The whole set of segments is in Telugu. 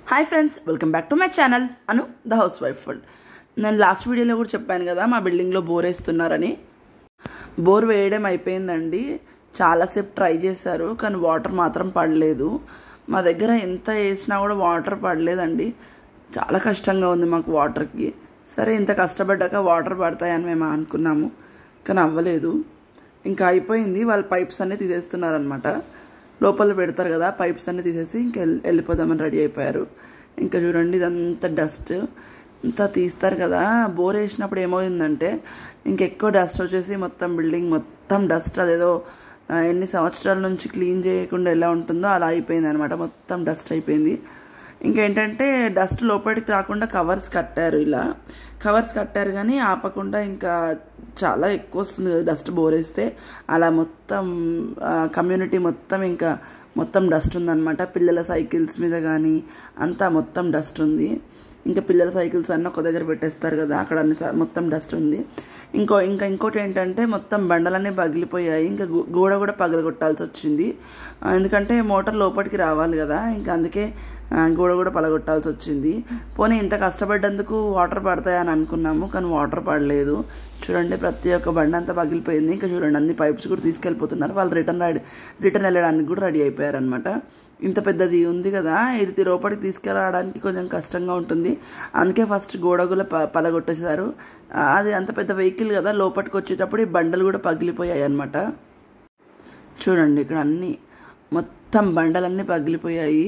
Hi friends, welcome back to my channel Anu the house wife world. నేను లాస్ట్ వీడియోలో కూడా చెప్పాను కదా, మా బిల్డింగ్లో బోర్ వేస్తున్నారని. బోర్ వేయడం అయిపోయిందండి. చాలాసేపు ట్రై చేశారు, కానీ వాటర్ మాత్రం పడలేదు. మా దగ్గర ఎంత వేసినా కూడా వాటర్ పడలేదండి. చాలా కష్టంగా ఉంది మాకు వాటర్కి. సరే, ఇంత కష్టపడ్డాక వాటర్ పడతాయని మేము అనుకున్నాము, కానీ అవ్వలేదు. ఇంకా అయిపోయింది. వాళ్ళు పైప్స్ అన్నీ తీసేస్తున్నారనమాట. లోపల పెడతారు కదా, పైప్స్ అన్నీ తీసేసి ఇంకా వెళ్ళిపోదామని రెడీ అయిపోయారు. ఇంకా చూడండి, ఇదంతా డస్ట్ అంతా తీస్తారు కదా. బోర్ వేసినప్పుడు ఏమైందంటే ఇంకెక్కువ డస్ట్ వచ్చేసి మొత్తం బిల్డింగ్ మొత్తం డస్ట్, అదేదో ఎన్ని సంవత్సరాల నుంచి క్లీన్ చేయకుండా ఎలా ఉంటుందో అలా అయిపోయింది అనమాట. మొత్తం డస్ట్ అయిపోయింది. ఇంకేంటంటే డస్ట్ లోపలికి రాకుండా కవర్స్ కట్టారు. ఇలా కవర్స్ కట్టారు కానీ ఆపకుండా ఇంకా చాలా ఎక్కువ వస్తుంది కదా డస్ట్ బోర్ వేస్తే. అలా మొత్తం కమ్యూనిటీ మొత్తం ఇంకా మొత్తం డస్ట్ ఉందన్నమాట. పిల్లల సైకిల్స్ మీద కానీ అంతా మొత్తం డస్ట్ ఉంది. ఇంకా పిల్లల సైకిల్స్ అన్నీ ఒక దగ్గర పెట్టేస్తారు కదా, అక్కడ అన్ని మొత్తం డస్ట్ ఉంది. ఇంకోటి ఏంటంటే మొత్తం బండలన్నీ పగిలిపోయాయి. ఇంకా గోడ కూడా పగలగొట్టాల్సి వచ్చింది, ఎందుకంటే మోటార్ లోపలికి రావాలి కదా. ఇంకా అందుకే గోడ కూడా పగలగొట్టాల్సి వచ్చింది. పోనీ ఇంత కష్టపడ్డందుకు వాటర్ పడతాయని అనుకున్నాము, కానీ వాటర్ పడలేదు. చూడండి, ప్రతి ఒక్క బండి అంతా పగిలిపోయింది. ఇంకా చూడండి, అన్ని పైప్స్ కూడా తీసుకెళ్ళిపోతున్నారు. వాళ్ళు రిటర్న్ వెళ్ళడానికి కూడా రెడీ అయిపోయారనమాట. ఇంత పెద్దది ఉంది కదా, ఇది లోపలికి తీసుకురావడానికి కొంచెం కష్టంగా ఉంటుంది. అందుకే ఫస్ట్ గోడ కూడా పలగొట్టేశారు. అది అంత పెద్ద వెహికల్ కదా, లోపలికి వచ్చేటప్పుడు ఈ బండలు కూడా పగిలిపోయాయి అనమాట. చూడండి, ఇక్కడ అన్నీ మొత్తం బండలన్నీ పగిలిపోయాయి.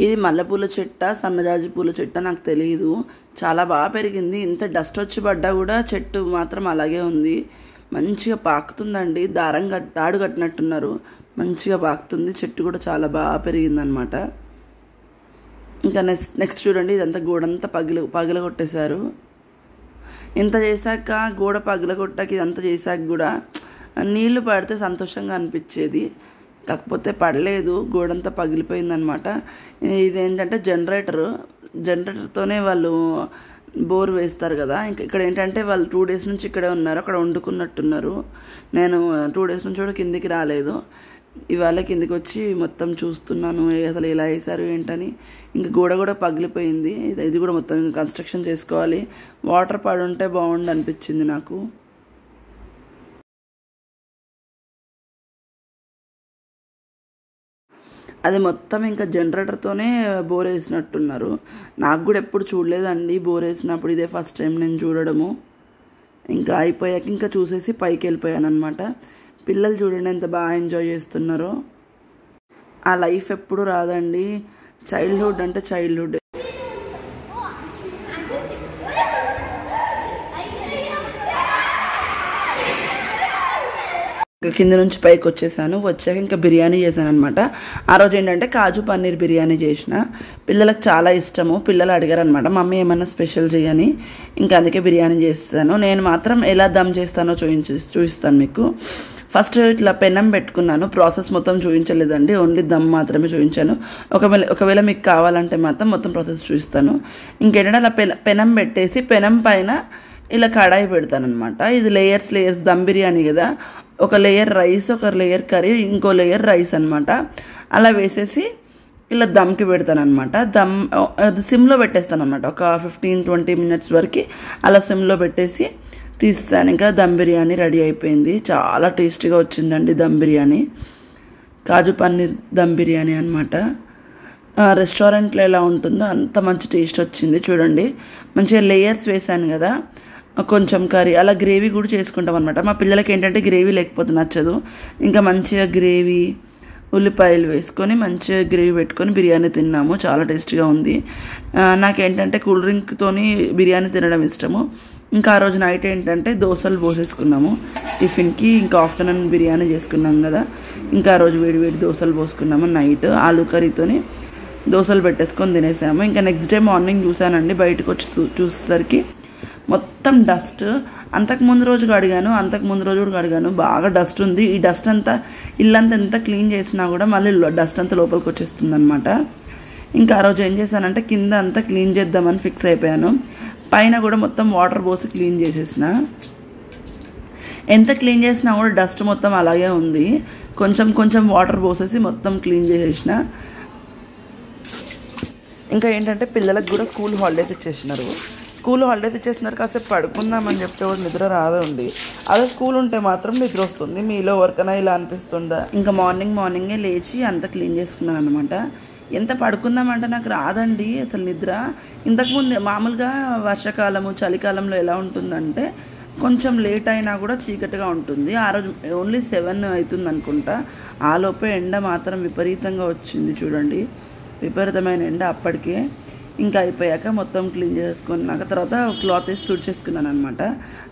ఇది మల్లెపూల చెట్ట, సన్నజాజి పూల చెట్ట నాకు తెలియదు. చాలా బాగా పెరిగింది. ఇంత డస్ట్ వచ్చి పడ్డా కూడా చెట్టు మాత్రం అలాగే ఉంది. మంచిగా పాకుతుందండి. తాడు కట్టినట్టున్నారు, మంచిగా పాకుతుంది. చెట్టు కూడా చాలా బాగా పెరిగిందనమాట. ఇంకా నెక్స్ట్ చూడండి, ఇదంతా గోడంతా పగలగొట్టేశారు. ఇంత చేశాక గోడ పగలగొట్టాక ఇదంతా చేశాక కూడా నీళ్లు పడితే సంతోషంగా అనిపించేది, కాకపోతే పడలేదు. గోడంతా పగిలిపోయిందనమాట. ఇదేంటంటే జనరేటర్తోనే వాళ్ళు బోర్ వేస్తారు కదా. ఇంకా ఇక్కడ ఏంటంటే వాళ్ళు 2 days నుంచి ఇక్కడే ఉన్నారు, అక్కడ వండుకున్నట్టున్నారు. నేను 2 days నుంచి కూడా కిందికి రాలేదు. ఇవాళ కిందికి వచ్చి మొత్తం చూస్తున్నాను అసలు ఎలా వేశారు ఏంటని. ఇంకా గోడ కూడా పగిలిపోయింది. ఇది కూడా మొత్తం కన్స్ట్రక్షన్ చేసుకోవాలి. వాటర్ పడుంటే బాగుండు అనిపించింది నాకు. అది మొత్తం ఇంకా జనరేటర్తోనే బోర్ వేసినట్టున్నారు. నాకు కూడా ఎప్పుడు చూడలేదండి బోర్ వేసినప్పుడు, ఇదే ఫస్ట్ టైం నేను చూడడము. ఇంకా అయిపోయాక ఇంకా చూసేసి పైకి వెళ్ళిపోయాను అనమాట. పిల్లలు చూడండి ఎంత బాగా ఎంజాయ్ చేస్తున్నారో. ఆ లైఫ్ ఎప్పుడు రాదండి. చైల్డ్హుడ్ అంటే చైల్డ్హుడ్. కింద నుంచి పైకి వచ్చాక ఇంకా బిర్యానీ చేశాను అనమాట. ఆ రోజు ఏంటంటే కాజు పన్నీర్ బిర్యానీ చేసిన. పిల్లలకు చాలా ఇష్టము. పిల్లలు అడిగారు అనమాట, మమ్మీ ఏమన్నా స్పెషల్ చేయని. ఇంకా అందుకే బిర్యానీ చేస్తాను. నేను మాత్రం ఎలా దమ్ చేస్తానో చూపిస్తాను మీకు. ఫస్ట్ ఇట్లా పెనం పెట్టుకున్నాను. ప్రాసెస్ మొత్తం చూపించలేదండి, ఓన్లీ దమ్ మాత్రమే చూపించాను. ఒకవేళ మీకు కావాలంటే మాత్రం మొత్తం ప్రాసెస్ చూపిస్తాను. ఇంకేంటంటే అలా పెనం పెట్టేసి పెనం పైన ఇలా కడాయి పెడతాను అనమాట. ఇది లేయర్స్ దమ్ బిర్యానీ కదా, ఒక లేయర్ రైస్, ఒక లేయర్ కర్రీ, ఇంకో లేయర్ రైస్ అనమాట. అలా వేసేసి ఇలా దమ్కి పెడతాను అనమాట. అది సిమ్లో పెట్టేస్తాను అనమాట. ఒక 15-20 minutes వరకు అలా సిమ్లో పెట్టేసి తీస్తాను. ఇంకా దమ్ బిర్యానీ రెడీ అయిపోయింది. చాలా టేస్టీగా వచ్చిందండి దమ్ బిర్యానీ. కాజు పన్నీర్ దమ్ బిర్యానీ అనమాట. రెస్టారెంట్లో ఎలా ఉంటుందో అంత మంచి టేస్ట్ వచ్చింది. చూడండి, మంచిగా లేయర్స్ వేసాను కదా, కొంచెం కర్రీ, అలా గ్రేవీ కూడా చేసుకుంటాం అనమాట. మా పిల్లలకి ఏంటంటే గ్రేవీ లేకపోతే నచ్చదు. ఇంకా మంచిగా గ్రేవీ, ఉల్లిపాయలు వేసుకొని మంచిగా గ్రేవీ పెట్టుకొని బిర్యానీ తిన్నాము. చాలా టేస్టీగా ఉంది. నాకేంటంటే కూల్ డ్రింక్తోని బిర్యానీ తినడం ఇష్టము. ఇంకా ఆ రోజు నైట్ ఏంటంటే దోశలు పోసేసుకున్నాము టిఫిన్కి. ఇంకా ఆఫ్టర్నూన్ బిర్యానీ చేసుకున్నాం కదా, ఇంకా ఆ రోజు వేడి దోశలు పోసుకున్నాము. నైట్ ఆలు కర్రీతోని దోశలు పెట్టేసుకొని తినేసాము. ఇంకా నెక్స్ట్ డే మార్నింగ్ చూసానండి, బయటకు వచ్చి చూసేసరికి మొత్తం డస్ట్. అంతకు ముందు రోజు కడిగాను, అంతకు ముందు రోజు కూడా కడిగాను, బాగా డస్ట్ ఉంది. ఈ డస్ట్ అంతా ఇల్లంతా ఎంత క్లీన్ చేసినా కూడా మళ్ళీ డస్ట్ అంతా లోపలికి వచ్చేస్తుంది అనమాట. ఇంకా ఆ రోజు ఏం చేశానంటే కింద అంతా క్లీన్ చేద్దామని ఫిక్స్ అయిపోయాను. పైన కూడా మొత్తం వాటర్ పోసి క్లీన్ చేసేసిన. ఎంత క్లీన్ చేసినా కూడా డస్ట్ మొత్తం అలాగే ఉంది. కొంచెం కొంచెం వాటర్ పోసేసి మొత్తం క్లీన్ చేసేసిన. ఇంకా ఏంటంటే పిల్లలకు కూడా స్కూల్ హాలిడేస్ ఇచ్చేసినారు. స్కూల్ హాలిడేస్ ఇచ్చేసినారు, కాసేపు పడుకుందామని చెప్తే కూడా నిద్ర రాదండి. అదే స్కూల్ ఉంటే మాత్రం నిద్ర వస్తుంది. మీలో ఎవరికైనా ఇలా అనిపిస్తుందా? ఇంకా మార్నింగే లేచి అంతా క్లీన్ చేసుకున్నాను అనమాట. ఎంత పడుకుందామంటే నాకు రాదండి అసలు నిద్ర. ఇంతకుముందు మామూలుగా వర్షాకాలము చలికాలంలో ఎలా ఉంటుందంటే కొంచెం లేట్ అయినా కూడా చీకటిగా ఉంటుంది. ఆ రోజు ఓన్లీ 7 అవుతుంది అనుకుంటా. ఆ లోపే ఎండ మాత్రం విపరీతంగా వచ్చింది చూడండి, విపరీతమైన ఎండ. అప్పటికే ఇంకా అయిపోయాక మొత్తం క్లీన్ చేసుకున్నాక తర్వాత క్లాత్ వేసి తుడిచేసుకున్నాను అనమాట.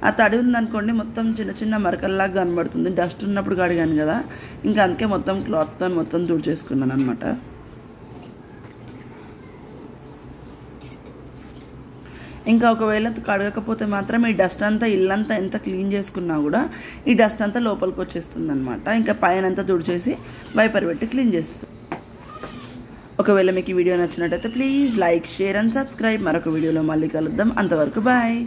ఆ తడి ఉందనుకోండి మొత్తం చిన్న చిన్న మరకల్లాగా కనబడుతుంది. డస్ట్ ఉన్నప్పుడు కడిగాను కదా, ఇంకా అందుకే మొత్తం క్లాత్తో మొత్తం తుడిచేసుకున్నాను అనమాట. ఇంకా ఒకవేళ కడగకపోతే మాత్రం ఈ డస్ట్ అంతా ఇల్లంతా ఎంత క్లీన్ చేసుకున్నా కూడా ఈ డస్ట్ అంతా లోపలికి వచ్చేస్తుంది అనమాట. ఇంకా పైన అంతా తుడిచేసి వైపర్ పెట్టి క్లీన్ చేస్తాను. ఒకవేళ మీకు ఈ వీడియో నచ్చినట్టయితే please like, share and subscribe. మరొక వీడియోలో మళ్ళీ కలుద్దాం. అంతవరకు బాయ్.